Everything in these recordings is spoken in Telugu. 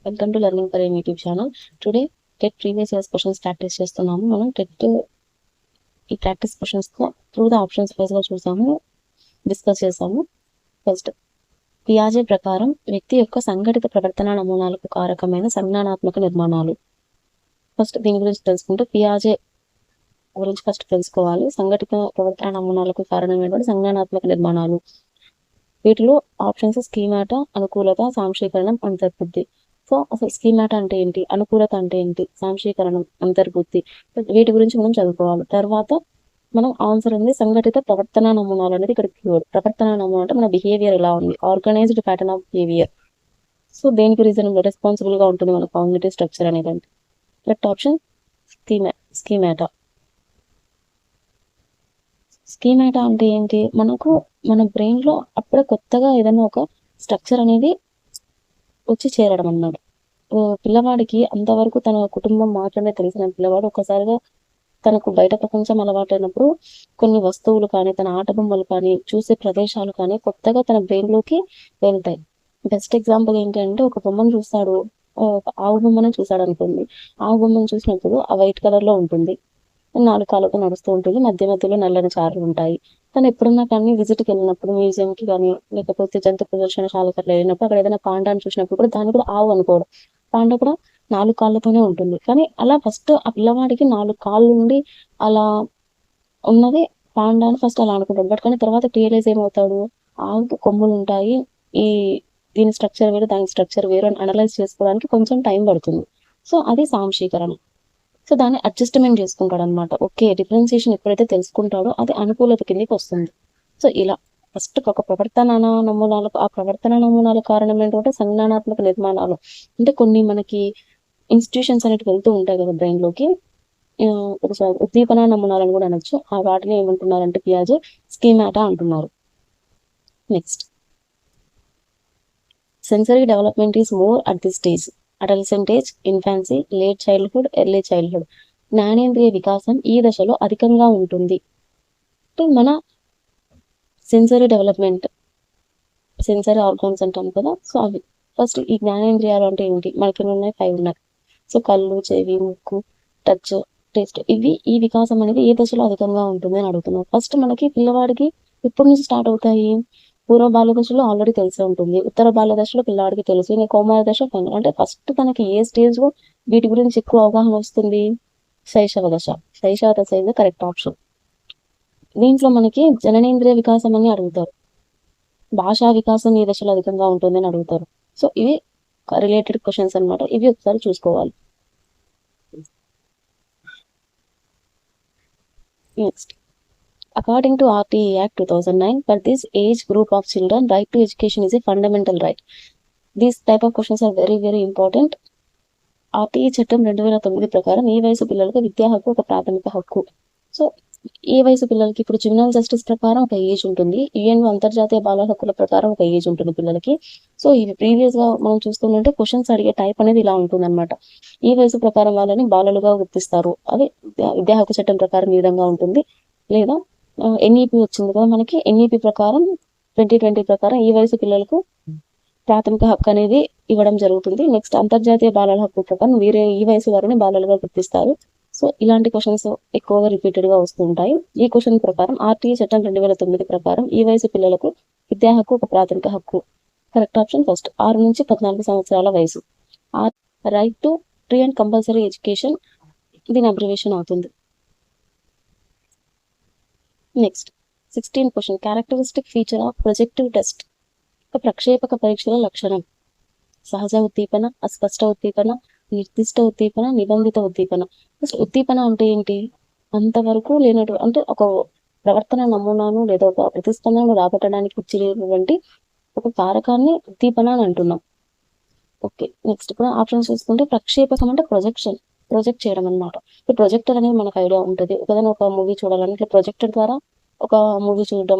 Welcome to learning for YouTube channel. Today TET previous years questions practice చేస్తున్నాము. మనం టెట్ ఈ practice questions through the options wise గా చూసాము, డిస్కస్ చేసాము. ఫస్ట్, పియాజే ప్రకారం వ్యక్తి యొక్క సంఘటిత ప్రవర్తన నమూనాలకు కారకమైన సంజ్ఞానాత్మక నిర్మాణాలు. ఫస్ట్ దీని గురించి తెలుసుకుంటే పియాజే గురించి ఫస్ట్ తెలుసుకోవాలి. సంఘటిత ప్రవర్తన నమూనాలకు కారణమైనటువంటి సంజ్ఞానాత్మక నిర్మాణాలు. వీటిలో ఆప్షన్స్ స్కీమాట, అనుకూలత, సాంశీకరణం, అంతర్బుద్ధి. సో అసలు స్కీమాట అంటే ఏంటి, అనుకూలత అంటే ఏంటి, సాంశీకరణం, అంతర్బుద్ధి, వీటి గురించి మనం చదువుకోవాలి. తర్వాత మనం ఆన్సర్ ఉంది సంఘటిత ప్రవర్తన నమూనాలు అనేది ఇక్కడ కీవర్డ్. ప్రవర్తన నమూనా అంటే మన బిహేవియర్ ఎలా ఉంది, organised pattern of behaviour. So దేనికి రీజన్ రెస్పాన్సిబుల్ గా ఉంటుంది మన కాగ్నిటివ్ స్ట్రక్చర్ అనేది. Correct option schemata. స్కీమాటా అంటే ఏంటి, మనకు మన బ్రెయిన్ లో అప్పుడే కొత్తగా ఏదైనా ఒక స్ట్రక్చర్ అనేది వచ్చి చేరడం అన్నమాట. పిల్లవాడికి అంతవరకు తన కుటుంబం మాత్రమే తెలిసిన పిల్లవాడు ఒక్కసారిగా తనకు బయట ప్రపంచం అలవాటైనప్పుడు కొన్ని వస్తువులు కానీ, తన ఆట బొమ్మలు కానీ, చూసే ప్రదేశాలు కానీ కొత్తగా తన బ్రెయిన్ లోకి వెళ్తాయి. బెస్ట్ ఎగ్జాంపుల్ ఏంటి అంటే, ఒక బొమ్మను చూస్తాడు, ఆవు బొమ్మను చూసాడు అనుకోండి. ఆవు బొమ్మను చూసినప్పుడు ఆ వైట్ కలర్ లో ఉంటుంది, 4 కాళ్ళతో నడుస్తూ ఉంటుంది, మధ్య మధ్యలో నల్లని చారలు ఉంటాయి. తను ఎప్పుడున్నా కానీ విజిట్కి వెళ్ళినప్పుడు, మ్యూజియంకి కానీ, లేకపోతే జంతు ప్రదర్శనశాలకు అట్లా వెళ్ళినప్పుడు అక్కడ ఏదైనా పాండాన్ని చూసినప్పుడు కూడా దాన్ని కూడా ఆవు అనుకోవడం. పాండా కూడా 4 కాళ్ళతోనే ఉంటుంది. కానీ అలా ఫస్ట్ ఆ పిల్లవాడికి 4 కాళ్ళు ఉండి అలా ఉన్నది పాండా అని ఫస్ట్ అలా అనుకుంటాడు. బట్ కానీ తర్వాత రియలైజ్ ఏమవుతాడు, ఆవుకి కొమ్ములు ఉంటాయి, ఈ దీని స్ట్రక్చర్ వేరు, దాని స్ట్రక్చర్ వేరు అని అనలైజ్ చేసుకోవడానికి కొంచెం టైం పడుతుంది. సో అది సాంశీకరణ. సో దాన్ని అడ్జస్ట్మెంట్ చేసుకుంటాడు అనమాట. ఓకే, డిఫరెన్సియేషన్ ఎప్పుడైతే తెలుసుకుంటాడో అది అనుకూలత కిందకి వస్తుంది. సో ఇలా ఫస్ట్ ఒక ప్రవర్తన నమూనాలకు, ఆ ప్రవర్తన నమూనాల కారణం ఏంటంటే సంజ్ఞానాత్మక నిర్మాణాలు. అంటే కొన్ని మనకి ఇన్స్టిట్యూషన్స్ అనేవి వెళ్తూ ఉంటాయి కదా బ్రెయిన్ లోకి, ఉద్దీపన నమూనాలను కూడా అనొచ్చు. ఆ వాటిని ఏమంటున్నారంటే పియాజే స్కీమాటా అంటున్నారు. Next, sensory development is more at this stage, adolescent age, infancy, late childhood, early childhood. జ్ఞానేంద్రియ వికాసం ఈ దశలో అధికంగా ఉంటుంది. మన సెన్సరీ డెవలప్మెంట్, సెన్సరీ ఆర్గాన్స్ అంటాం కదా, సో అవి ఫస్ట్. ఈ జ్ఞానేంద్రియాలు అంటే ఏంటి, మనకి ఉన్నాయి 5 ఉన్నాయి. సో కళ్ళు, చెవి, ముక్కు, టచ్, టేస్ట్, ఇవి ఈ వికాసం అనేది ఏ దశలో అధికంగా ఉంటుంది అని అడుగుతున్నారు. ఫస్ట్ మనకి పిల్లవాడికి ఎప్పటి నుంచి స్టార్ట్ అవుతాయి, పూర్వ బాల్య దశలో ఆల్రెడీ తెలిసే ఉంటుంది, ఉత్తర బాల్య దశలో పిల్లవాడికి తెలుసు, ఇంకా కౌమార దశ ఫైనల్. అంటే ఫస్ట్ తనకి ఏ స్టేజ్ లో వీటి గురించి ఎక్కువ అవగాహన వస్తుంది, శైశవ దశ. శైశవ దశ ఇస్ ద కరెక్ట్ ఆప్షన్. దీంట్లో మనకి జననేంద్రియ వికాసం అని అడుగుతారు, భాషా వికాసం ఈ దశలో అధికంగా ఉంటుంది అని అడుగుతారు. సో ఇవి రిలేటెడ్ క్వశ్చన్స్ అనమాట, ఇవి ఒకసారి చూసుకోవాలి. Next, according to RTE Act 2009, for this age group of children, right to education is a fundamental right. These type of questions are very very important. RTE చట్టం 2009 ప్రకారం ఈ వయసు పిల్లలకు విద్యా హక్కు ఒక ప్రాథమిక హక్కు. సో ఈ వయసు పిల్లలకి ఇప్పుడు జువెనైల్ జస్టిస్ ప్రకారం ఒక ఏజ్ ఉంటుంది, యుఎన్ అంతర్జాతీయ బాల హక్కుల ప్రకారం ఒక ఏజ్ ఉంటుంది పిల్లలకి. సో ఇవి ప్రీవియస్ గా మనం చూస్తుంటే క్వశ్చన్స్ అడిగే టైప్ అనేది ఇలా ఉంటుంది అనమాట. ఈ వయసు ప్రకారం వాళ్ళని బాలలుగా గుర్తిస్తారు, అది విద్యా హక్కు చట్టం ప్రకారం ఈ విధంగా ఉంటుంది. లేదా ఎన్ఈపి వచ్చింది కదా మనకి, ఎన్ఈపి ప్రకారం 2020 ప్రకారం ఈ వయసు పిల్లలకు ప్రాథమిక హక్కు అనేది ఇవ్వడం జరుగుతుంది. నెక్స్ట్, అంతర్జాతీయ బాలల హక్కు ప్రకారం వీరే ఈ వయసు వారిని బాలలుగా గుర్తిస్తారు. సో ఇలాంటి క్వశ్చన్స్ ఎక్కువగా రిపీటెడ్ గా వస్తూ ఉంటాయి. ఈ క్వశ్చన్ ప్రకారం ఆర్టీఐ చట్టం 2009 ప్రకారం ఈ వయసు పిల్లలకు విద్యా హక్కు ఒక ప్రాథమిక హక్కు. కరెక్ట్ ఆప్షన్ ఫస్ట్, 6 నుంచి 14 సంవత్సరాల వయసు. Right to free and compulsory education, దీని అబ్రివేషన్ అవుతుంది. Next, 16 question, characteristic feature of projective test. ప్రక్షేపక పరీక్షల లక్షణం: సహజ ఉద్దీపన, అస్పష్ట ఉద్దీపన, నిర్దిష్ట ఉద్దీపన, నిబంధిత ఉద్దీపన. ఉద్దీపన అంటే ఏంటి, అంతవరకు లేనట్టు, అంటే ఒక ప్రవర్తన నమూనాను లేదా ఒక ప్రతిస్పందనను రాబట్టడానికి ఇచ్చినటువంటి ఒక కారకాన్ని ఉద్దీపన అని అంటున్నాం. ఓకే, నెక్స్ట్ ఇప్పుడు ఆప్షన్స్ చూసుకుంటే, ప్రక్షేపకం అంటే ప్రొజెక్ట్ చేయడం అనమాట. ఇప్పుడు ప్రొజెక్టర్ అనేది మనకు ఐడియా ఉంటుంది, ఏదైనా ఒక మూవీ చూడాలని ఇట్లా ప్రొజెక్టర్ ద్వారా ఒక మూవీ చూడడం,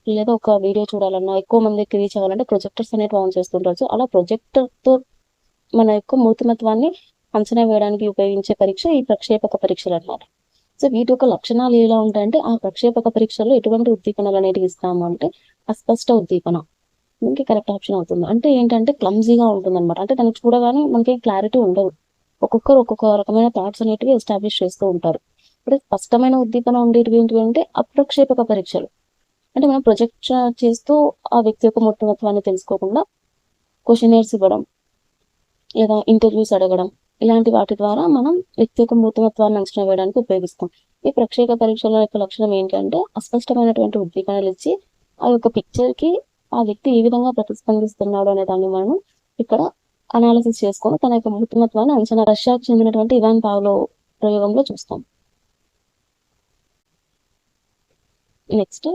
లేదా ఒక వీడియో చూడాలన్నా, ఎక్కువ మందికి రీచ్ అవ్వాలంటే ప్రొజెక్టర్స్ అనేవి ఆన్ చేస్తుంటారు. సో అలా ప్రొజెక్టర్తో మన యొక్క మూర్తిమత్వాన్ని అంచనా వేయడానికి ఉపయోగించే పరీక్ష ఈ ప్రక్షేపక పరీక్షలు అన్నమాట. సో వీటి యొక్క లక్షణాలు ఎలా ఉంటాయంటే, ఆ ప్రక్షేపక పరీక్షల్లో ఎటువంటి ఉద్దీపనలు అనేవి ఇస్తాము అంటే, అస్పష్ట ఉద్దీపన, దీనికి కరెక్ట్ ఆప్షన్ అవుతుంది. అంటే ఏంటంటే క్లమ్జీగా ఉంటుందన్నమాట. అంటే దాన్ని చూడగానే మనకి క్లారిటీ ఉండదు. ఒక్కొక్కరు ఒక్కొక్క రకమైన థాట్స్ అనేటివి ఎస్టాబ్లిష్ చేస్తూ ఉంటారు. ఇప్పుడు స్పష్టమైన ఉద్దీపన ఉండేటివి ఏంటివి అంటే అప్రక్షేపక పరీక్షలు. అంటే మనం ప్రొజెక్ట్ చేస్తూ ఆ వ్యక్తి యొక్క మూర్తిమత్వాన్ని తెలుసుకోకుండా క్వశ్చనర్స్ ఇవ్వడం లేదా ఇంటర్వ్యూస్ అడగడం ఇలాంటి వాటి ద్వారా మనం వ్యక్తి యొక్క మూర్తిమత్వాన్ని అంచనా వేయడానికి ఉపయోగిస్తాం. ఈ ప్రక్షేప పరీక్షల యొక్క లక్షణం ఏంటంటే అస్పష్టమైనటువంటి ఉద్దీపనలు ఇచ్చి ఆ యొక్క పిక్చర్కి ఆ వ్యక్తి ఏ విధంగా ప్రతిస్పందిస్తున్నాడు అనే దాన్ని మనం ఇక్కడ అనాలిసిస్ చేసుకొని తన యొక్క మూర్తిమత్వాన్ని అంచనా రష్యాకు చెందినటువంటి ఇవాన్ పావ్లో ప్రయోగంలో చూస్తాం. Next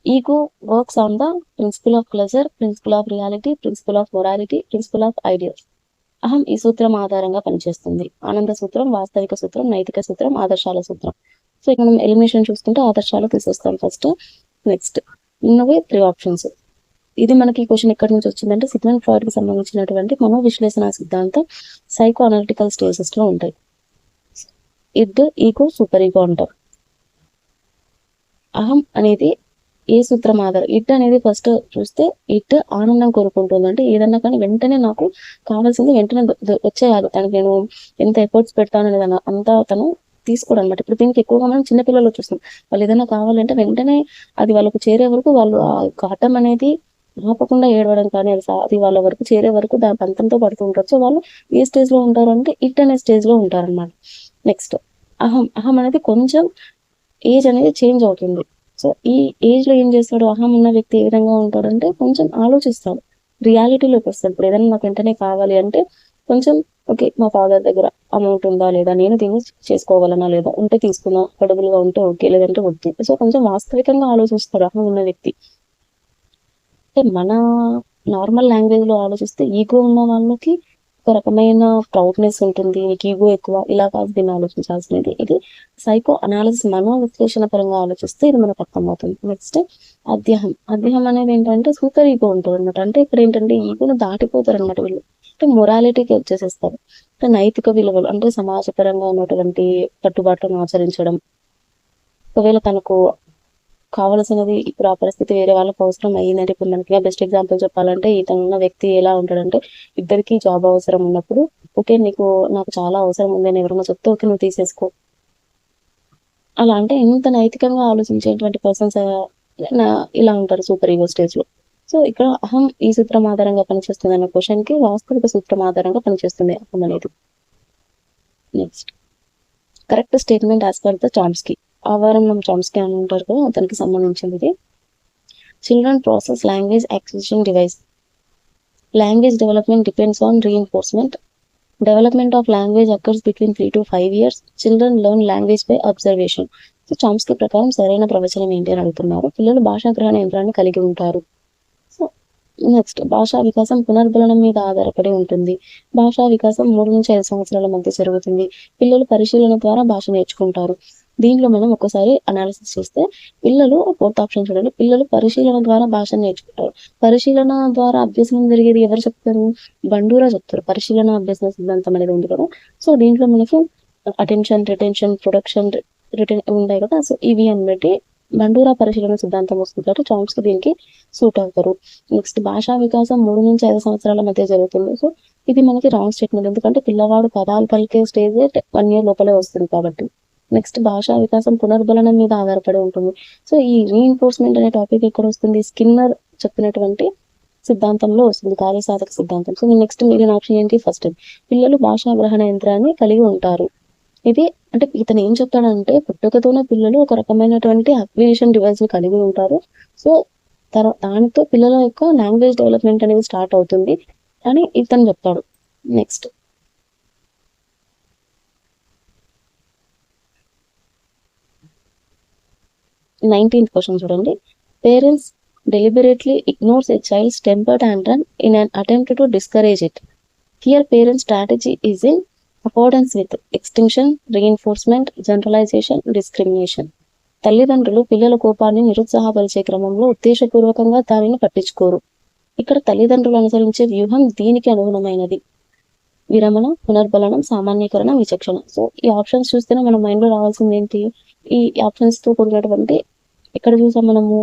ego works on the principle of pleasure, principle of reality, principle of morality, principle of ideas. అహం ఈ సూత్రం ఆధారంగా పనిచేస్తుంది. ఆనంద సూత్రం, వాస్తవిక సూత్రం, నైతిక సూత్రం, ఆదర్శాల సూత్రం. సో ఇక్కడ మనం ఎలిమినేషన్ చూసుకుంటే ఆదర్శాలు తీసేస్తాం ఫస్ట్. నెక్స్ట్ ఉన్నవి 3 ఆప్షన్స్. ఇది మనకి క్వశ్చన్ ఎక్కడి నుంచి వచ్చిందంటే సిగ్మండ్ ఫ్రాయిడ్ కి సంబంధించినటువంటి మనోవిశ్లేషణ సిద్ధాంతం సైకో అనలిటికల్ స్టేజెస్ లో ఉంటాయి. ఇడ్, ఈగో, సూపర్ ఈగో అంటాం. అహం అనేది ఏ సూత్రం ఆధారం. ఇట్ అనేది ఫస్ట్ చూస్తే ఇట్ ఆనందం కోరుకుంటుంది. అంటే ఏదన్నా కానీ వెంటనే నాకు కావాల్సింది వెంటనే వచ్చేయాలి. తనకి నేను ఎంత ఎఫర్ట్స్ పెడతాను అనేది అంతా తను తీసుకోవడం అనమాట. ఇప్పుడు దీనికి ఎక్కువగా మనం చిన్నపిల్లలు చూస్తాం. వాళ్ళు ఏదైనా కావాలంటే వెంటనే అది వాళ్ళకు చేరే వరకు వాళ్ళు ఆ ఘాటం అనేది ఆపకుండా ఏడవడం కానీ అది వాళ్ళ వరకు చేరే వరకు దాని పంతంతో పడుతూ ఉంటారు. సో వాళ్ళు ఏ స్టేజ్ లో ఉంటారు అంటే ఇట్ అనే స్టేజ్ లో ఉంటారు అనమాట. నెక్స్ట్ అహం అనేది కొంచెం ఏజ్ అనేది చేంజ్ అవుతుంది. సో ఈ ఏజ్ లో ఏం చేస్తాడు, అహం ఉన్న వ్యక్తి ఏ విధంగా ఉంటాడు అంటే కొంచెం ఆలోచిస్తాడు, రియాలిటీలోకి వస్తాడు. ఇప్పుడు ఏదైనా నాకు వెంటనే కావాలి అంటే కొంచెం ఓకే మా ఫాదర్ దగ్గర అమౌంట్ ఉందా లేదా, నేను దీన్ని చేసుకోగలనా లేదా, ఉంటే తీసుకున్నా, అఫోర్డబుల్ గా ఉంటే ఓకే, లేదంటే వద్దు. సో కొంచెం వాస్తవికంగా ఆలోచిస్తాడు అహం ఉన్న వ్యక్తి. అంటే మన నార్మల్ లాంగ్వేజ్ లో ఆలోచిస్తే ఈగో ఉన్న వాళ్ళకి ఒక రకమైన ప్రౌడ్నెస్ ఉంటుంది, నీకు ఈగో ఎక్కువ, ఇలా కాదు దీన్ని ఆలోచించాల్సినది. ఇది సైకో అనాలిసిస్ మనో విశ్లేషణ పరంగా ఆలోచిస్తే ఇది మనకు అర్థమవుతుంది. నెక్స్ట్ అధ్యాహం అనేది ఏంటంటే సూపర్ ఈగో ఉంటుంది అనమాట. అంటే ఇక్కడ ఏంటంటే ఈగోను దాటిపోతారు అనమాట వీళ్ళు. అంటే మొరాలిటీకి వచ్చేసేస్తారు. అంటే నైతిక విలువలు అంటే సమాజపరంగా ఉన్నటువంటి కట్టుబాట్లను ఆచరించడం, ఒకవేళ తనకు కావాల్సినది ఇప్పుడు ఆ పరిస్థితి వేరే వాళ్ళకి అవసరం అయ్యిందంటే, ఇప్పుడు మనకి బెస్ట్ ఎగ్జాంపుల్ చెప్పాలంటే ఇతను ఉన్న వ్యక్తి ఎలా ఉంటాడంటే ఇద్దరికి జాబ్ అవసరం ఉన్నప్పుడు ఓకే నాకు చాలా అవసరం ఉంది అని ఎవరైనా చెప్తే ఓకే నువ్వు తీసేసుకో, అలా అంటే ఎంత నైతికంగా ఆలోచించేటువంటి పర్సన్స్ ఇలా ఉంటారు సూపర్ ఈగో స్టేజ్ లో. సో ఇక్కడ అహం ఈ సూత్రం ఆధారంగా పనిచేస్తుంది అన్న క్వశ్చన్ కి వాస్తవిక సూత్రం ఆధారంగా పనిచేస్తుంది అహం అనేది. Next correct statement as per the Chomsky. ఆవరణం చామ్స్కీ అని ఉంటారు కదా, అతనికి సంబంధించింది ఇది. Children process language acquisition device. Language development depends on reinforcement. Development of language occurs between 3 to 5 years. Children learn language by observation. So Chomsky ప్రకారం సరైన ప్రవచనం ఏంటి అని అడుగుతున్నారు. పిల్లలు భాషా గ్రహణ యంత్రాన్ని కలిగి ఉంటారు. సో నెక్స్ట్ భాషా వికాసం పునర్బలనం మీద ఆధారపడి ఉంటుంది. భాషా వికాసం 3 నుంచి 5 సంవత్సరాల మధ్య జరుగుతుంది. పిల్లలు పరిశీలన ద్వారా భాష నేర్చుకుంటారు. దీంట్లో మనం ఒకసారి అనాలిసిస్ చేస్తే పిల్లలు 4th ఆప్షన్ చూడండి, పిల్లలు పరిశీలన ద్వారా భాష నేర్చుకుంటారు. పరిశీలన ద్వారా అభ్యసనం జరిగేది ఎవరు చెప్తారు, బండూరా చెప్తారు. పరిశీలన అభ్యసన సిద్ధాంతం అనేది ఉంది కదా. సో దీంట్లో మనకి అటెన్షన్, రిటెన్షన్, ప్రొడక్షన్, రిటెన్ ఉంటాయి కదా. సో ఇవి అన్నట్టు బండూరా పరిశీలన సిద్ధాంతం వస్తుంటారు. చామ్స్కీ దీనికి సూట్ అవుతారు. నెక్స్ట్ భాషా వికాసం 3 నుంచి 5 సంవత్సరాల మధ్య జరుగుతుంది. సో ఇది మనకి రాంగ్ స్టేట్మెంట్, ఎందుకంటే పిల్లవాడు పదాలు పలికే స్టేజ్ 1 year లోపలే వస్తుంది కాబట్టి. నెక్స్ట్ భాషా వికాసం పునర్బలనం మీద ఆధారపడి ఉంటుంది. సో ఈ రీఎన్ఫోర్స్మెంట్ అనే టాపిక్ ఎక్కడ వస్తుంది, స్కిన్నర్ చెప్పినటువంటి సిద్ధాంతంలో వస్తుంది, కార్యసాధక సిద్ధాంతం. సో నెక్స్ట్ మిగిలిన ఆప్షన్ ఏంటి, ఫస్ట్ పిల్లలు భాషా గ్రహణ యంత్రాన్ని కలిగి ఉంటారు. ఇది అంటే ఇతను ఏం చెప్తాడంటే పుట్టుకతోనే పిల్లలు ఒక రకమైనటువంటి అక్విజిషన్ డివైస్ ని కలిగి ఉంటారు. సో దానితో పిల్లల యొక్క లాంగ్వేజ్ డెవలప్మెంట్ అనేది స్టార్ట్ అవుతుంది అని ఇతను చెప్తాడు. నెక్స్ట్ 19th క్వశ్చన్ చూడండి. Parents deliberately ignores a child's temper tantrum in an attempt to discourage it. Here parent strategy is in accordance with extinction, reinforcement, generalization, discrimination. తల్లిదండ్రులు పిల్లల కోపాన్ని నిరుత్సాహపరిచే క్రమంలో ఉద్దేశపూర్వకంగా దానిని పట్టించుకోరు. ఇక్కడ తల్లిదండ్రులు అనుసరించే వ్యూహం దీనికి అనుగుణమైనది. విరమణ, పునర్బలనం, సామాన్యీకరణ, విచక్షణ. సో ఈ ఆప్షన్స్ చూస్తేనే మన మైండ్ లో రావాల్సింది ఏంటి, ఈ ఆప్షన్స్ తో కూడినటువంటి ఎక్కడ చూసాం మనము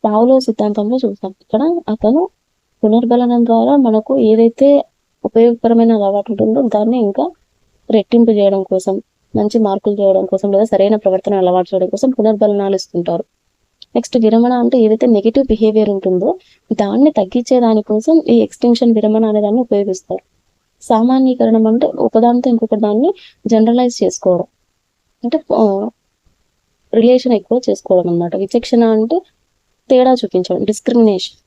పావ్లోవ్ సిద్ధాంతంలో చూసాం. ఇక్కడ అతను పునర్బలనం ద్వారా మనకు ఏదైతే ఉపయోగకరమైన అలవాటు ఉంటుందో దాన్ని ఇంకా రెట్టింపు చేయడం కోసం, మంచి మార్కులు చేయడం కోసం, లేదా సరైన ప్రవర్తన అలవాటు చేయడం కోసం పునర్బలనాలు ఇస్తుంటారు. నెక్స్ట్ విరమణ అంటే ఏదైతే నెగిటివ్ బిహేవియర్ ఉంటుందో దాన్ని తగ్గించే దానికోసం ఈ ఎక్స్టెన్షన్ విరమణ అనే దాన్ని ఉపయోగిస్తారు. సామాన్యీకరణం అంటే ఒకదానితో ఇంకొక దాన్ని జనరలైజ్ చేసుకోవడం, అంటే రిలేషన్ ఎక్కువ చేసుకోవడం అనమాట. విచక్షణ అంటే తేడా చూపించడం, డిస్క్రిమినేషన్.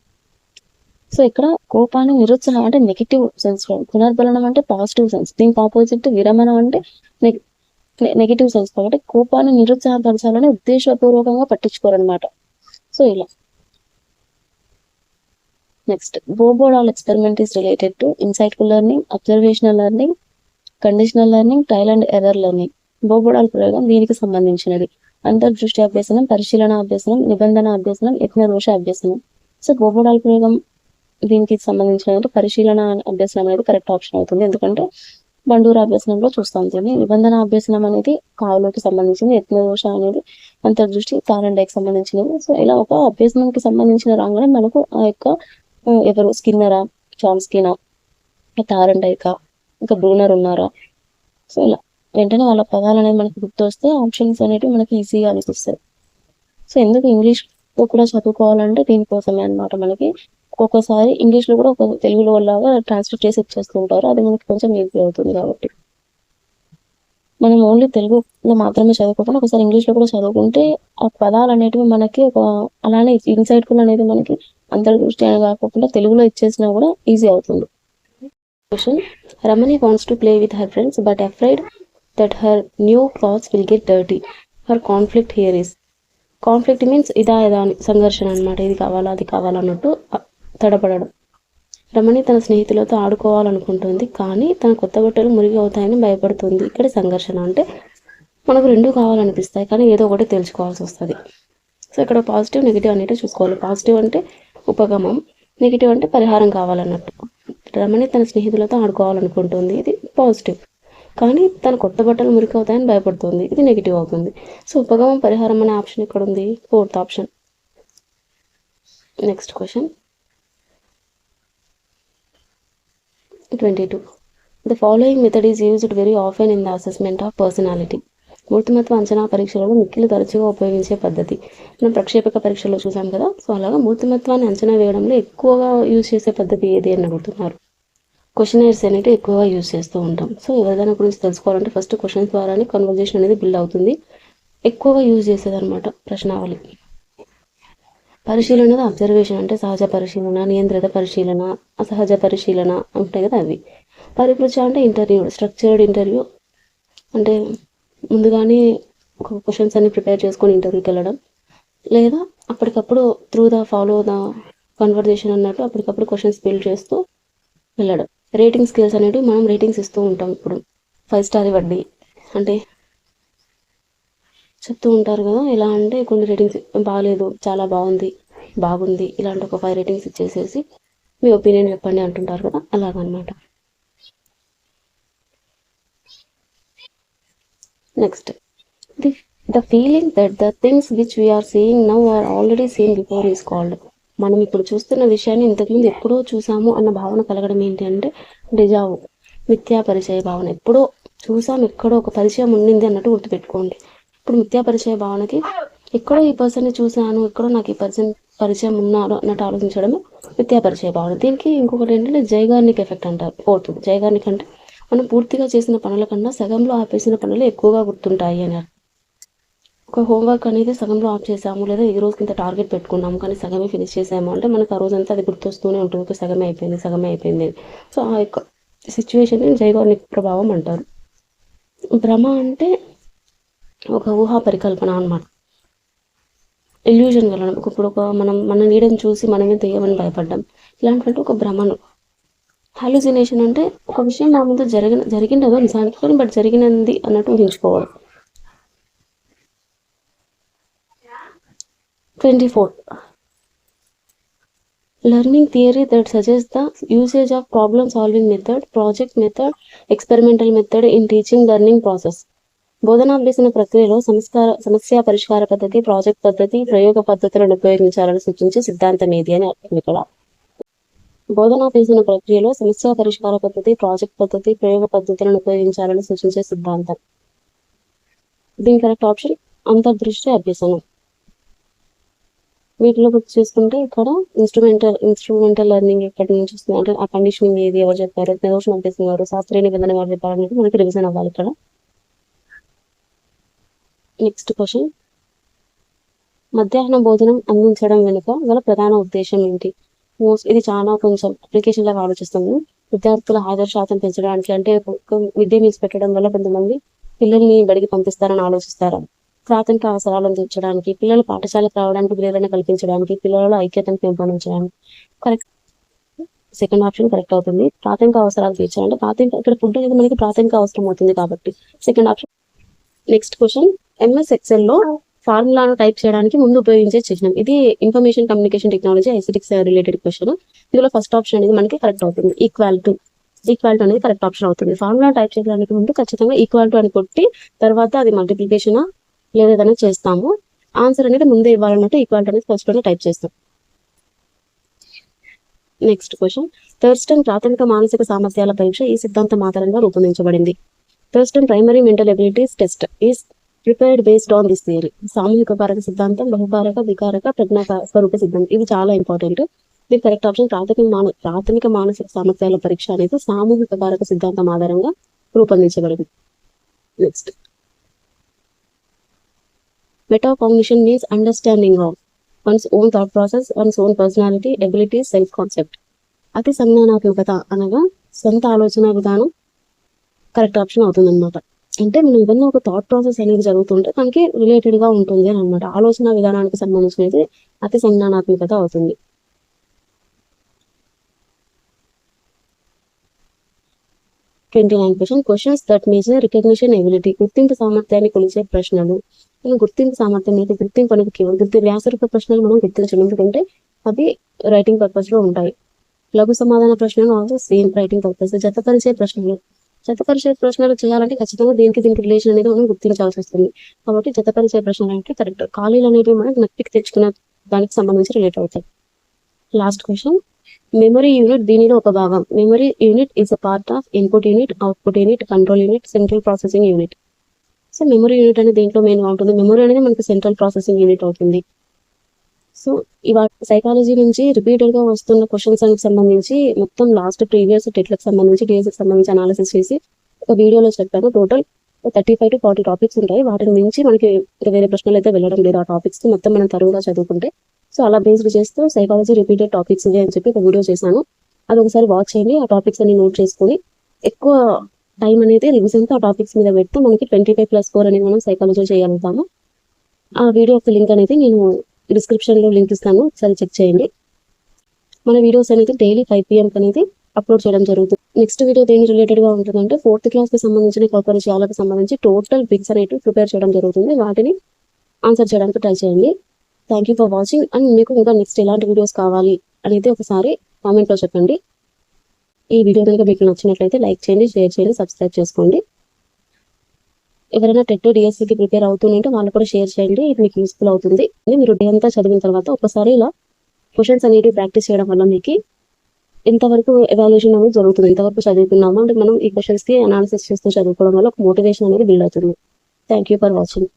సో ఇక్కడ కోపాన్ని నిరుత్సాహం అంటే నెగిటివ్ సెన్స్, పునర్బలనం అంటే పాజిటివ్ సెన్స్, దీనికి ఆపోజిట్ విరమణ అంటే నెగిటివ్ సెన్స్. కాబట్టి కోపాన్ని నిరుత్సాహపరచాలని ఉద్దేశపూర్వకంగా పట్టించుకోరనమాట. సో ఇలా next Bobo doll experiment is related to insightful learning, observational learning, conditional learning, trial and error learning. Bobo doll ప్రయోగం దీనికి సంబంధించినది. అంతర్దృష్టి అభ్యసనం, పరిశీలన అభ్యసనం, నిబంధన అభ్యసనం, యజ్ఞదోష అభ్యసనం. సో బోబోడాల్ ప్రయోగం దీనికి సంబంధించిన పరిశీలన అభ్యసనం అనేది కరెక్ట్ ఆప్షన్ అవుతుంది, ఎందుకంటే బండూర అభ్యసనంలో చూస్తాం దీన్ని. నిబంధన అభ్యసనం అనేది కావులోకి సంబంధించింది, యజ్ఞదోష అనేది అంతర్దృష్టి తారండైకి సంబంధించినది. సో ఇలా ఒక అభ్యసనంకి సంబంధించిన రాగానే మనకు ఆ యొక్క ఎవరు స్కిన్నరా, చామ్స్కీనా, తారండైకా, ఇంకా బ్రూనర్ ఉన్నారా, సో ఇలా వెంటనే వాళ్ళ పదాలు అనేది మనకి గుర్తు వస్తే ఆప్షన్స్ అనేవి మనకి ఈజీగా అనిపిస్తాయి. సో ఎందుకు ఇంగ్లీష్లో కూడా చదువుకోవాలంటే దీనికోసమే అనమాట. మనకి ఒక్కొక్కసారి ఇంగ్లీష్లో కూడా ఒక తెలుగులో లాగా ట్రాన్స్లేట్ చేసి ఇచ్చేస్తూ ఉంటారు, అది మనకి కొంచెం ఈజీ అవుతుంది. కాబట్టి మనం ఓన్లీ తెలుగులో మాత్రమే చదువుకోకుండా ఒకసారి ఇంగ్లీష్లో కూడా చదువుకుంటే ఆ పదాలు అనేటివి మనకి ఒక అలానే ఇన్సైట్ఫుల్ అనేది మనకి అంతర్దృష్టి అని కాకుండా తెలుగులో ఇచ్చేసినా కూడా ఈజీ అవుతుంది. Question: Ramani wants to play with her friends but afraid that her new clothes will get dirty. Her conflict here is, conflict means ఇదా అని సంఘర్షణ అనమాట. ఇది కావాలా అది కావాలన్నట్టు తడపడడం. రమణి తన స్నేహితులతో ఆడుకోవాలనుకుంటుంది, కానీ తన కొత్త బట్టలు మురిగి అవుతాయని భయపడుతుంది. ఇక్కడ సంఘర్షణ అంటే మనకు రెండు కావాలనిపిస్తాయి, కానీ ఏదో ఒకటి తెలుసుకోవాల్సి వస్తుంది. సో ఇక్కడ పాజిటివ్ నెగిటివ్ అనేది చూసుకోవాలి. పాజిటివ్ అంటే ఉపగమం, నెగిటివ్ అంటే పరిహారం కావాలన్నట్టు. రమణి తన స్నేహితులతో ఆడుకోవాలనుకుంటుంది, ఇది పాజిటివ్. కానీ తన కొత్త బట్టలు మురికి అవుతాయని భయపడుతుంది, ఇది నెగిటివ్ అవుతుంది. సో ఉపగమం పరిహారం అనే ఆప్షన్ ఇక్కడ ఉంది, fourth option. Next question 22. The following method is used very often in the assessment of personality. మూర్తిమత్వ అంచనా పరీక్షలలో మిక్కిలి తరచుగా ఉపయోగించే పద్ధతి. మనం ప్రక్షేపక పరీక్షలో చూసాం కదా, సో అలాగా మూర్తిమత్వాన్ని అంచనా వేయడంలో ఎక్కువగా యూజ్ చేసే పద్ధతి ఏది అని అడుగుతున్నారు. క్వశ్చనైర్స్ అనేవి ఎక్కువగా యూజ్ చేస్తూ ఉంటాం. సో ఎవరిదైనా గురించి తెలుసుకోవాలంటే ఫస్ట్ క్వశ్చన్స్ ద్వారానే కన్వర్జేషన్ అనేది బిల్డ్ అవుతుంది. ఎక్కువగా యూజ్ చేసేదన్నమాట ప్రశ్నావళి. పరిశీలన అబ్జర్వేషన్ అంటే సహజ పరిశీలన, నియంత్రిత పరిశీలన, అసహజ పరిశీలన ఉంటాయి కదా అవి. పరిపృచ్ఛ అంటే ఇంటర్వ్యూ, స్ట్రక్చర్డ్ ఇంటర్వ్యూ అంటే ముందుగానే ఒక క్వశ్చన్స్ అన్ని ప్రిపేర్ చేసుకొని ఇంటర్వ్యూకి వెళ్ళడం, లేదా అప్పటికప్పుడు through the follow the conversation అన్నట్టు అప్పటికప్పుడు క్వశ్చన్స్ బిల్డ్ చేస్తూ వెళ్ళడం. రేటింగ్ స్కేల్స్ అనేవి మనం రేటింగ్స్ ఇస్తూ ఉంటాం. ఇప్పుడు 5 స్టార్ ఇవ్వండి అంటే చెప్తూ ఉంటారు కదా, ఎలా అంటే కొన్ని రేటింగ్స్ బాగాలేదు, చాలా బాగుంది, బాగుంది, ఇలాంటి ఒక 5 రేటింగ్స్ ఇచ్చేసేసి మీ ఒపీనియన్ చెప్పండి అంటుంటారు కదా, అలాగనమాట. Next the feeling that the things which we are seeing now are already seen before is called. మనం ఇప్పుడు చూస్తున్న విషయాన్ని ఇంతకుముందు ఎప్పుడో చూసాము అన్న భావన కలగడం ఏంటి అంటే డిజావు, మిథ్యా పరిచయ భావన. ఎప్పుడో చూసాం, ఎక్కడో ఒక పరిచయం ఉండింది అన్నట్టు గుర్తుపెట్టుకోండి. ఇప్పుడు మిథ్యా పరిచయ భావనకి ఎక్కడో ఈ పర్సన్ని చూసాను, ఎక్కడో నాకు ఈ పరిచయం ఉన్నారు అన్నట్టు ఆలోచించడమే మిథ్యా పరిచయ భావన. దీనికి ఇంకొకటి ఏంటంటే జైగార్నిక్ ఎఫెక్ట్ అంటారు. ఫోర్త్ జైగార్నిక్ అంటే మనం పూర్తిగా చేసిన పనుల కన్నా సగంలో ఆపేసిన పనులు ఎక్కువగా గుర్తుంటాయి అని. ఒక హోంవర్క్ అనేది సగంలో ఆఫ్ చేసాము, లేదా ఈ రోజుకి ఇంత టార్గెట్ పెట్టుకున్నాము కానీ సగమే ఫినిష్ చేసాము అంటే మనకు ఆ రోజంతా అది గుర్తొస్తూనే ఉంటుంది, సగమే అయిపోయింది. సో ఆ యొక్క సిచ్యువేషన్ని జైగార్నిక్ ప్రభావం అంటారు. భ్రమ అంటే ఒక ఊహా పరికల్పన అన్నమాట, ఇల్యూజన్ వలన. ఇప్పుడు మన నీడని చూసి మనమే తెయ్యమని భయపడ్డాం, ఇలాంటి ఒక భ్రమను. హాలుసినేషన్ అంటే ఒక విషయం నా ముందు జరిగినదో నిజానికి కానీ బట్ జరిగినది అన్నట్టు ఊహించుకోవడం. 24. Learning theory that suggests the usage of problem solving method, project method, experimental method in teaching learning process. బోధనాభ్యసన ప్రక్రియలో సమస్య పరిష్కార పద్ధతి, ప్రాజెక్ట్ పద్ధతి, ప్రయోగ పద్ధతులను ఉపయోగించాలని సూచించే సిద్ధాంతం ఏది అని అర్థం ఇక్కడ. బోధనాభ్యసన ప్రక్రియలో సమస్య పరిష్కార పద్ధతి, ప్రాజెక్ట్ పద్ధతి, ప్రయోగ పద్ధతులను ఉపయోగించాలని సూచించే సిద్ధాంతం. దీని కరెక్ట్ ఆప్షన్ అంతర్దృష్టి అభ్యసనం. వీటిలో గుర్తు చేసుకుంటే ఇక్కడ ఇన్స్ట్రుమెంటల్ లెర్నింగ్ ఎక్కడి నుంచి వస్తుంది అంటే ఆ కండిషనింగ్ ఏది, ఎవరు చెప్పారు, నిదర్శన అభ్యసం ఎవరు, శాస్త్రీయ నిబంధన ఎవరు చెప్పారు అనేది మనకి రివిజన్ అవ్వాలి ఇక్కడ. నెక్స్ట్ క్వశ్చన్, మధ్యాహ్న భోజనం అందించడం వెనుక గల ప్రధాన ఉద్దేశం ఏంటి? ఇది చాలా కొంచెం అప్లికేషన్ లాగా ఆలోచిస్తాము. విద్యార్థుల హాజరు శాతం పెంచడానికి, అంటే మిడ్ డే మీల్స్ పెట్టడం వల్ల కొంతమంది పిల్లల్ని బడికి పంపిస్తారని ఆలోచిస్తారు. ప్రాథమిక అవసరాలను తీర్చడానికి, పిల్లలు పాఠశాలకు రావడానికి ప్రేరణ కల్పించడానికి, పిల్లలలో ఐక్యతను పెంపొందించడానికి. కరెక్ట్, సెకండ్ ఆప్షన్ కరెక్ట్ అవుతుంది. ప్రాథమిక అవసరాలు తీర్చాలంటే ఇక్కడ ఫుడ్ అనేది మనకి ప్రాథమిక అవసరం అవుతుంది కాబట్టి second option. Next question, MS Excel లో ఫార్ములాను టైప్ చేయడానికి ముందు ఉపయోగించే చిహ్నం. ఇది ఇన్ఫర్మేషన్ కమ్యూనికేషన్ టెక్నాలజీ ఐసిటిక్స్ రిలేటెడ్ క్వశ్చన్. ఇందులో ఫస్ట్ ఆప్షన్ అనేది మనకి కరెక్ట్ అవుతుంది. ఈక్వల్ టు అనేది కరెక్ట్ ఆప్షన్ అవుతుంది. ఫార్ములా టైప్ చేయడానికి ముందు ఖచ్చితంగా ఈక్వల్ టు అని కొట్టి తర్వాత అది మల్టిప్లికేషన్ లేదా ఏదైనా చేస్తాము. ఆన్సర్ అనేది ముందే ఇవ్వాలన్నట్టు ఈక్వల్ టు అనేది ఫస్ట్ లోనే టైప్ చేస్తాం. నెక్స్ట్ క్వశ్చన్, థర్స్టన్ ప్రాథమిక మానసిక సామర్థ్యాల పరీక్ష ఈ సిద్ధాంతం ఆధారంగా రూపొందించబడింది. Thurstone primary mental abilities test is prepared based on this theory. సామూహిక కారక సిద్ధాంతం, బహుకారక, వికారక, ప్రజ్ఞా స్వరూప సిద్ధాంతం. ఇవి చాలా ఇంపార్టెంట్. దీని కరెక్ట్ ఆప్షన్ ప్రాథమిక మానసిక సామర్థ్యాల పరీక్ష అనేది సామూహిక కారక సిద్ధాంతం ఆధారంగా రూపొందించబడింది. Next, metacognition means understanding of once own thought process, once own personality, abilities, self concept. అతి సంజ్ఞానాత్మకత అనగా సొంత ఆలోచన విధానం కరెక్ట్ ఆప్షన్ అవుతుంది అనమాట. అంటే మనం ఏదన్నా ఒక థాట్ ప్రాసెస్ అనేది జరుగుతుంటే దానికి రిలేటెడ్ గా ఉంటుంది అని అనమాట. ఆలోచన విధానానికి సంబంధించినది అతి సంజ్ఞానాత్మకత అవుతుంది. 29 question, questions that major recognition ability. గుర్తింపు సామర్థ్యాన్ని కొలిచే ప్రశ్నలు. గుర్తింపు సామర్థ్యం అయితే గుర్తింపు అనేది వ్యాసరూప ప్రశ్నలు మనం గుర్తించడం, ఎందుకంటే అవి రైటింగ్ పర్పస్ లో ఉంటాయి. లఘు సమాధాన ప్రశ్నలు ఆల్సో సేమ్ రైటింగ్ పర్పస్. జతపరిచే ప్రశ్నలు చేయాలంటే ఖచ్చితంగా దీనికి రిలేషన్ అనేది మనం గుర్తించాల్సి వస్తుంది. కాబట్టి జతపరిచే ప్రశ్నలు అంటే కరెక్ట్. ఖాళీలు అనేవి మనం నప్పికి తెచ్చుకున్న దానికి సంబంధించి రిలేట్ అవుతాయి. లాస్ట్ క్వశ్చన్, మెమరీ యూనిట్ దీనిలో ఒక భాగం. Memory unit is a part of input unit, output unit, control unit, central processing unit. So memory unit అనేది దేంట్లో మెయిన్ గా ఉంటుంది? మెమరీ అనేది మనకి సెంట్రల్ ప్రాసెసింగ్ యూనిట్ అవుతుంది. సో ఇవాళ సైకాలజీ నుంచి రిపీటెడ్ గా వస్తున్న క్వశ్చన్స్ కి సంబంధించి మొత్తం లాస్ట్ ప్రీవియస్ టెట్లకు సంబంధించి డిఎస్కి సంబంధించి అనాలిసిస్ చేసి ఒక వీడియోలో చెప్పాను. టోటల్ 35 to 40 టాపిక్స్ ఉంటాయి. వాటిని మించి మనకి వేరే ప్రశ్నలు అయితే వెళ్ళడం లేదు. ఆ టాపిక్స్ మొత్తం మనం తరువుగా చదువుకుంటే సో అలా బేస్డ్ చేస్తూ సైకాలజీ రిపీటెడ్ టాపిక్స్ ఇవి అని చెప్పి ఒక వీడియో చేశాను. అది ఒకసారి వాచ్ చేయండి. ఆ టాపిక్స్ అన్ని నోట్ చేసుకుని ఎక్కువ టైం అనేది రివిజన్ తో ఆ టాపిక్స్ మీద పెడితే మనకి 25+ స్కోర్ అనేది మనం సైకాలజీ చేయగలుగుతాము. ఆ వీడియో యొక్క లింక్ అనేది నేను డిస్క్రిప్షన్ లో లింక్ ఇస్తాను, ఒకసారి చెక్ చేయండి. మన వీడియోస్ అనేది డైలీ 5 PM అనేది అప్లోడ్ చేయడం జరుగుతుంది. నెక్స్ట్ వీడియో దేని రిలేటెడ్ గా ఉంటుందంటే 4th క్లాస్ కి సంబంధించిన పరిచయాలకు సంబంధించి టోటల్ బిగ్స్ అనేవి ప్రిపేర్ చేయడం జరుగుతుంది. వాటిని ఆన్సర్ చేయడానికి ట్రై చేయండి. Thank you for watching. And మీకు ఇంకా నెక్స్ట్ ఎలాంటి వీడియోస్ కావాలి అనేది ఒకసారి కామెంట్ లో చెప్పండి. ఈ వీడియో కనుక మీకు నచ్చినట్లయితే లైక్ చేయండి, షేర్ చేయండి, సబ్స్క్రైబ్ చేసుకోండి. ఎవరైనా టెట్ డిఎస్సికి ప్రిపేర్ అవుతుంటే వాళ్ళు కూడా షేర్ చేయండి. ఇది మీకు యూస్ఫుల్ అవుతుంది. మీరు డే అంతా చదివిన తర్వాత ఒకసారి ఇలా క్వశ్చన్స్ అనేవి ప్రాక్టీస్ చేయడం వల్ల మీకు ఎంతవరకు ఎవాల్యుయేషన్ అనేది జరుగుతుంది, ఎంతవరకు చదువుతున్నామో అంటే మనం ఈ క్వశ్చన్స్ కి అనాలిసిస్ చేస్తూ చదువుకోవడం వల్ల ఒక మోటివేషన్ అనేది బిల్డ్ అవుతుంది. Thank you for watching.